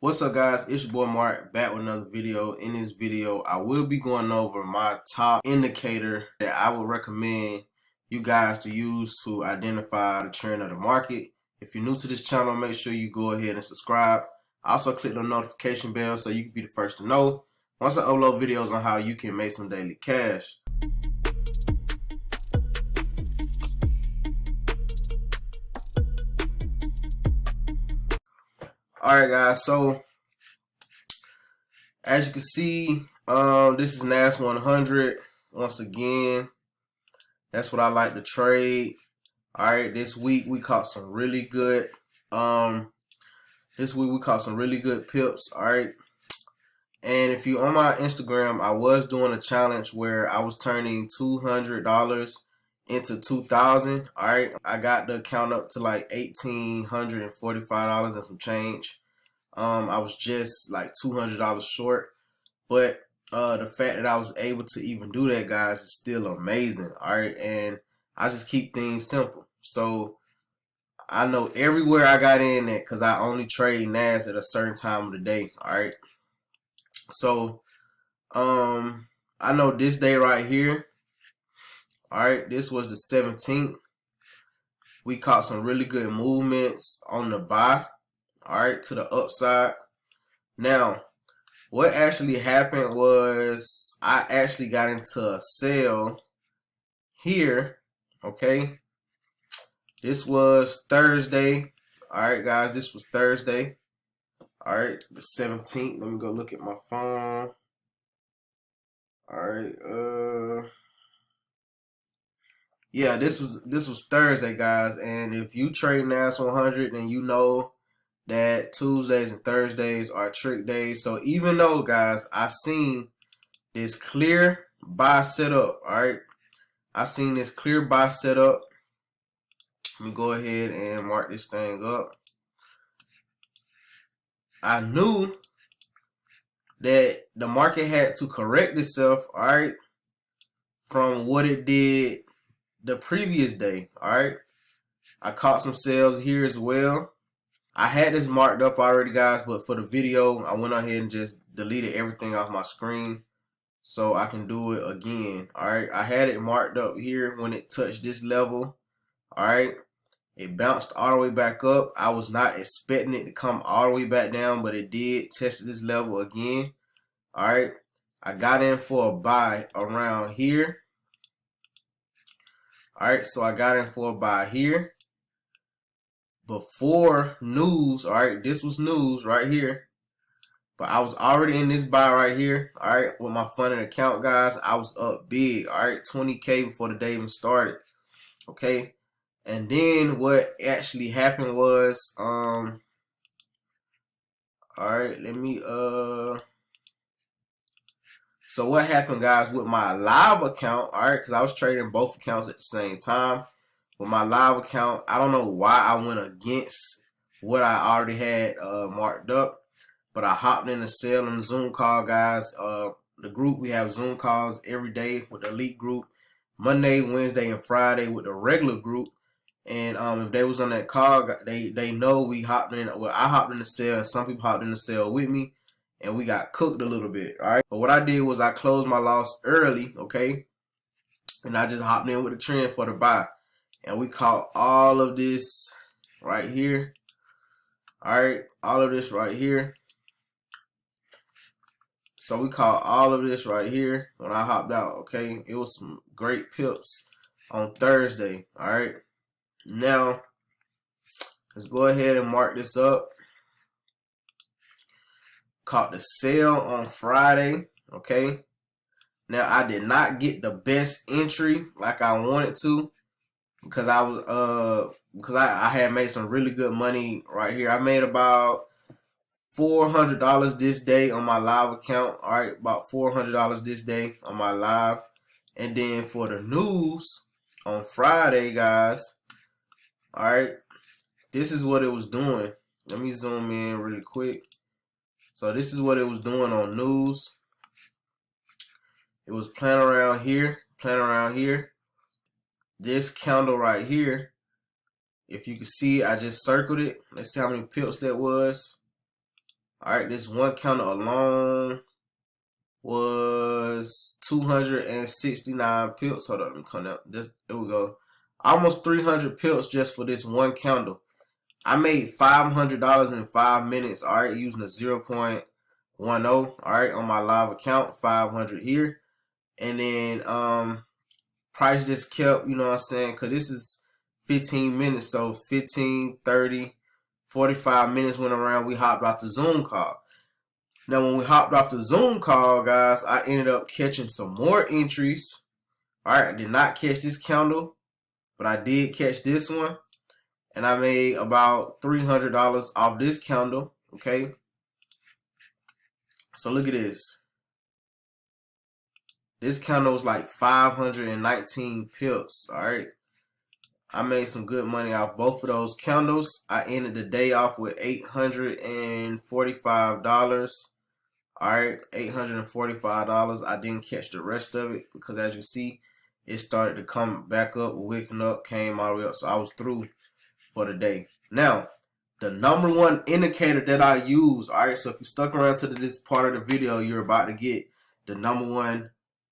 What's up, guys? It's your boy Mark back with another video. In this video, I will be going over my top indicator that I would recommend you guys to use to identify the trend of the market. If you're new to this channel, make sure you go ahead and subscribe. Also click the notification bell so you can be the first to know once I upload videos on how you can make some daily cash. Alright guys, so as you can see, this is NAS 100. Once again, that's what I like to trade. Alright, this week we caught some really good pips. Alright. And if you on my Instagram, I was doing a challenge where I was turning $200 into $2,000. Alright, I got the account up to like $1,845 and some change. I was just like $200 short, but the fact that I was able to even do that, guys, is still amazing. Alright, and I just keep things simple. So I know everywhere I got in at, because I only trade NAS at a certain time of the day. Alright, so I know this day right here, alright, this was the 17th. We caught some really good movements on the buy, alright, to the upside. Now, what actually happened was I actually got into a sale here, okay? This was Thursday. Alright, guys, this was Thursday. Alright, the 17th. Let me go look at my phone. Alright, yeah, this was Thursday, guys. And if you trade NAS 100, then you know that Tuesdays and Thursdays are trick days. So even though, guys, I seen this clear buy setup, alright, I seen this clear buy setup. Let me go ahead and mark this thing up. I knew that the market had to correct itself, alright, from what it did the previous day. Alright, I caught some sales here as well. I had this marked up already, guys, but for the video I went ahead and just deleted everything off my screen so I can do it again. Alright, I had it marked up here when it touched this level. Alright, it bounced all the way back up. I was not expecting it to come all the way back down, but it did test this level again. Alright, I got in for a buy around here. Alright, so I got in for a buy here before news. Alright, this was news right here, but I was already in this buy right here. Alright, with my funded account, guys, I was up big. Alright, 20K before the day even started. Okay, and then what actually happened was, alright, let me so what happened, guys, with my live account, alright, because I was trading both accounts at the same time. With my live account, I don't know why I went against what I already had marked up, but I hopped in the sale and the Zoom call, guys. The group, we have Zoom calls every day with the elite group, Monday, Wednesday, and Friday with the regular group. And if they was on that call, they know we hopped in. Well, I hopped in the sale, and some people hopped in the sale with me, and we got cooked a little bit. All right, but what I did was I closed my loss early, okay, and I just hopped in with the trend for the buy, and we caught all of this right here. All right, all of this right here. So we caught all of this right here when I hopped out. Okay, it was some great pips on Thursday. All right. Now, let's go ahead and mark this up. Caught the sale on Friday, okay? Now, I did not get the best entry like I wanted to because I had made some really good money right here. I made about $400 this day on my live account. All right, about $400 this day on my live. And then for the news on Friday, guys, all right, this is what it was doing. Let me zoom in really quick. So this is what it was doing on news. It was playing around here, playing around here. This candle right here, if you can see, I just circled it. Let's see how many pips that was. All right, this one candle alone was 269 pips. Hold on, let me come up. There we go. Almost 300 pips just for this one candle. I made $500 in 5 minutes. All right, using a 0.10. All right, on my live account, 500 here, and then price just kept. You know what I'm saying? Cause this is 15 minutes, so 15, 30, 45 minutes went around. We hopped off the Zoom call. Now, when we hopped off the Zoom call, guys, I ended up catching some more entries. All right, I did not catch this candle, but I did catch this one. And I made about $300 off this candle, okay? So look at this. This candle was like 519 pips, all right? I made some good money off both of those candles. I ended the day off with $845. All right, $845. I didn't catch the rest of it because, as you see, it started to come back up, wicking up, came all the way up. So I was through for the day. Now, the number one indicator that I use, all right, so if you stuck around to this part of the video, you're about to get the number one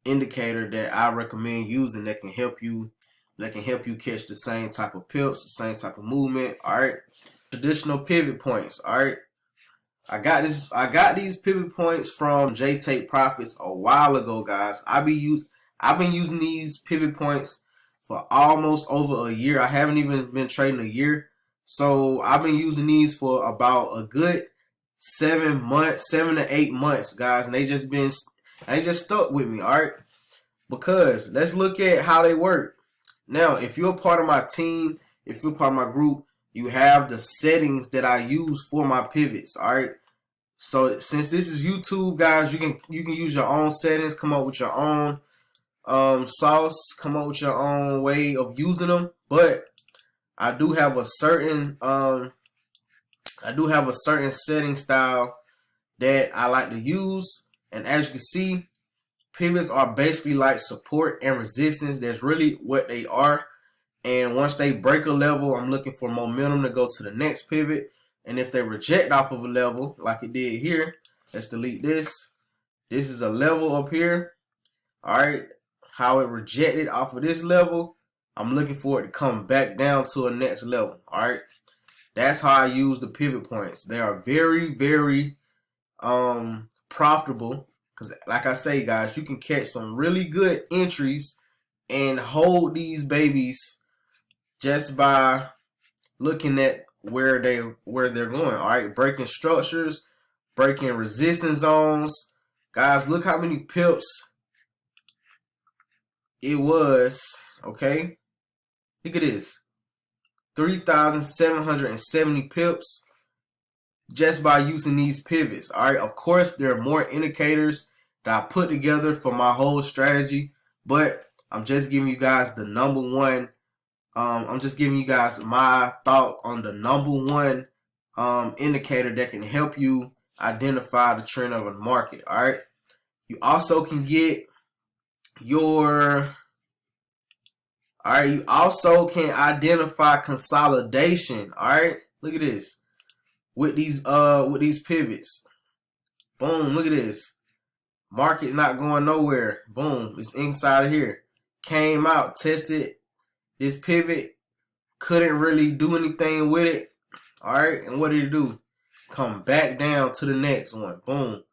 indicator that I recommend using that can help you catch the same type of pips, the same type of movement. All right, traditional pivot points. All right, I got these pivot points from J Take Profits a while ago, guys. I've been using these pivot points for almost over a year. I haven't even been trading a year, so I've been using these for about a good 7 to 8 months, guys, and they just stuck with me. All right, because let's look at how they work. Now, if you're a part of my team, if you're part of my group, you have the settings that I use for my pivots. All right. So since this is YouTube, guys, you can use your own settings, come up with your own sauce, come up with your own way of using them. But I do have a certain setting style that I like to use, and as you can see, pivots are basically like support and resistance. That's really what they are. And once they break a level, I'm looking for momentum to go to the next pivot. And if they reject off of a level, like it did here, let's delete this. This is a level up here. All right. How it rejected off of this level, I'm looking for it to come back down to a next level. All right. That's how I use the pivot points. They are very, very profitable. Because like I say, guys, you can catch some really good entries and hold these babies just by looking at where they're going. All right, breaking structures, breaking resistance zones. Guys, look how many pips it was. Okay, look at this. 3,770 pips just by using these pivots. All right, of course there are more indicators that I put together for my whole strategy, but I'm just giving you guys the number one. I'm just giving you guys my thought on the number one indicator that can help you identify the trend of a market. All right, you also can get your you also can identify consolidation. All right, look at this. With these pivots, boom, look at this. Market not going nowhere. Boom, it's inside of here. Came out, tested this pivot, couldn't really do anything with it. All right, and what did it do? Come back down to the next one. Boom,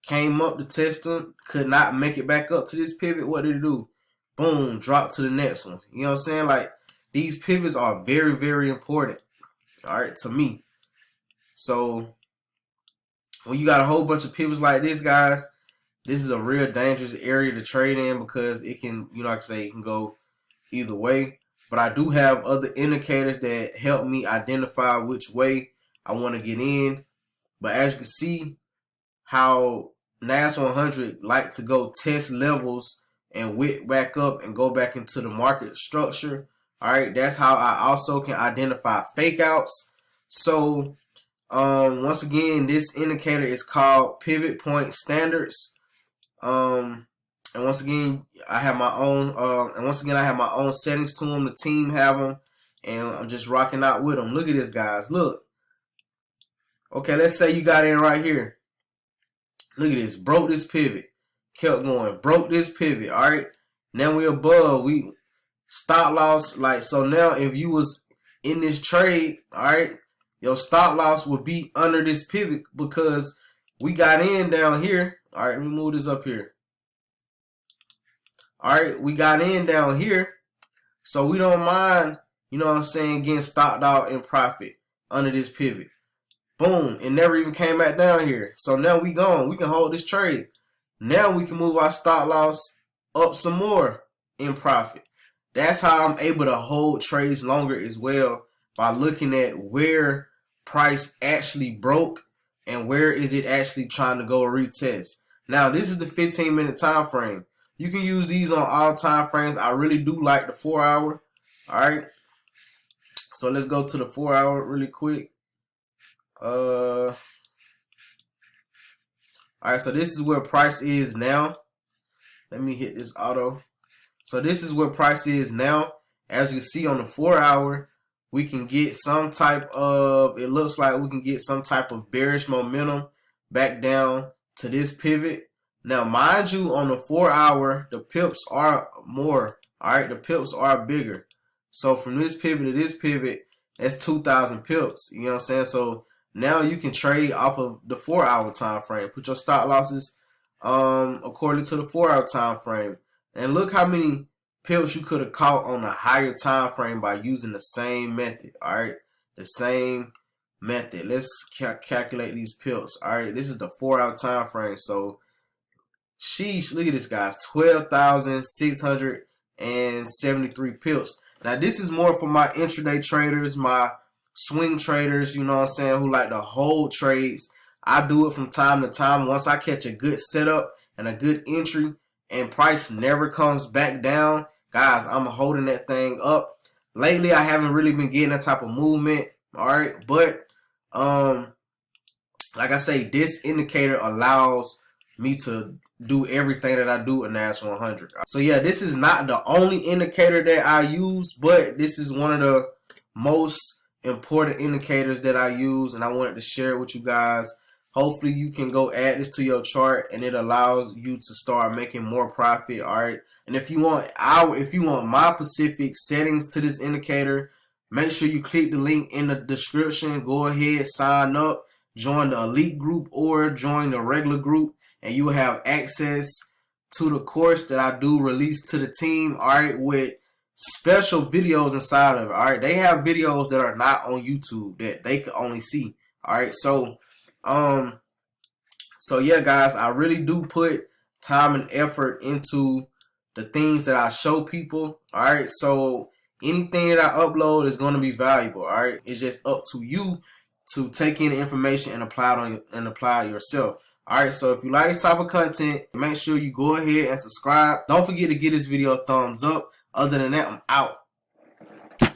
came up to test them, could not make it back up to this pivot. What did it do? Boom, drop to the next one. You know what I'm saying? Like, these pivots are very, very important. All right, to me. So when you got a whole bunch of pivots like this, guys, this is a real dangerous area to trade in because it can, you know, like I say, it can go either way. But I do have other indicators that help me identify which way I want to get in. But as you can see, how NAS 100 like to go test levels and wick back up and go back into the market structure. All right, that's how I also can identify fake outs. So once again, this indicator is called pivot point standards. And once again, I have my own settings to them. The team have them, and I'm just rocking out with them. Look at this, guys. Look. Okay, let's say you got in right here. Look at this. Broke this pivot. Kept going. Broke this pivot. All right. Now we above. We stop loss. Like, so now if you was in this trade, all right, your stop loss would be under this pivot because we got in down here. All right, let me move this up here. All right, we got in down here. So we don't mind, you know what I'm saying, getting stopped out in profit under this pivot. Boom. It never even came back down here. So now we gone. We can hold this trade. Now we can move our stop loss up some more in profit. That's how I'm able to hold trades longer as well, by looking at where price actually broke and where is it actually trying to go retest. Now this is the 15-minute time frame. You can use these on all time frames. I really do like the 4 hour. All right. So let's go to the 4 hour really quick. All right, so this is where price is now. Let me hit this auto. So this is where price is now. As you see on the 4 hour, we can get some type of, it looks like we can get some type of bearish momentum back down to this pivot. Now, mind you, on the 4 hour, the pips are more. All right, the pips are bigger. So from this pivot to this pivot, that's 2,000 pips. You know what I'm saying? So now you can trade off of the 4 hour time frame. Put your stop losses according to the 4 hour time frame. And look how many pips you could have caught on a higher time frame by using the same method. All right, the same method. Let's calculate these pips. All right, this is the 4 hour time frame. So sheesh, look at this, guys. 12,673 pips. Now this is more for my intraday traders, my swing traders, you know what I'm saying, who like to hold trades. I do it from time to time. Once I catch a good setup and a good entry and price never comes back down, guys, I'm holding that thing up. Lately, I haven't really been getting that type of movement. All right, but like I say, this indicator allows me to do everything that I do in NAS 100. So yeah, this is not the only indicator that I use, but this is one of the most important indicators that I use, and I wanted to share it with you guys. Hopefully you can go add this to your chart and it allows you to start making more profit. All right, and if you want my specific settings to this indicator, make sure you click the link in the description. Go ahead, sign up, join the elite group or join the regular group, and you will have access to the course that I do release to the team, all right, with special videos inside of it. All right, they have videos that are not on YouTube that they can only see. All right, so yeah, guys, I really do put time and effort into the things that I show people. All right, so anything that I upload is going to be valuable. All right, it's just up to you to take in the information and apply it yourself. All right, so if you like this type of content, make sure you go ahead and subscribe. Don't forget to give this video a thumbs up. Other than that, I'm out.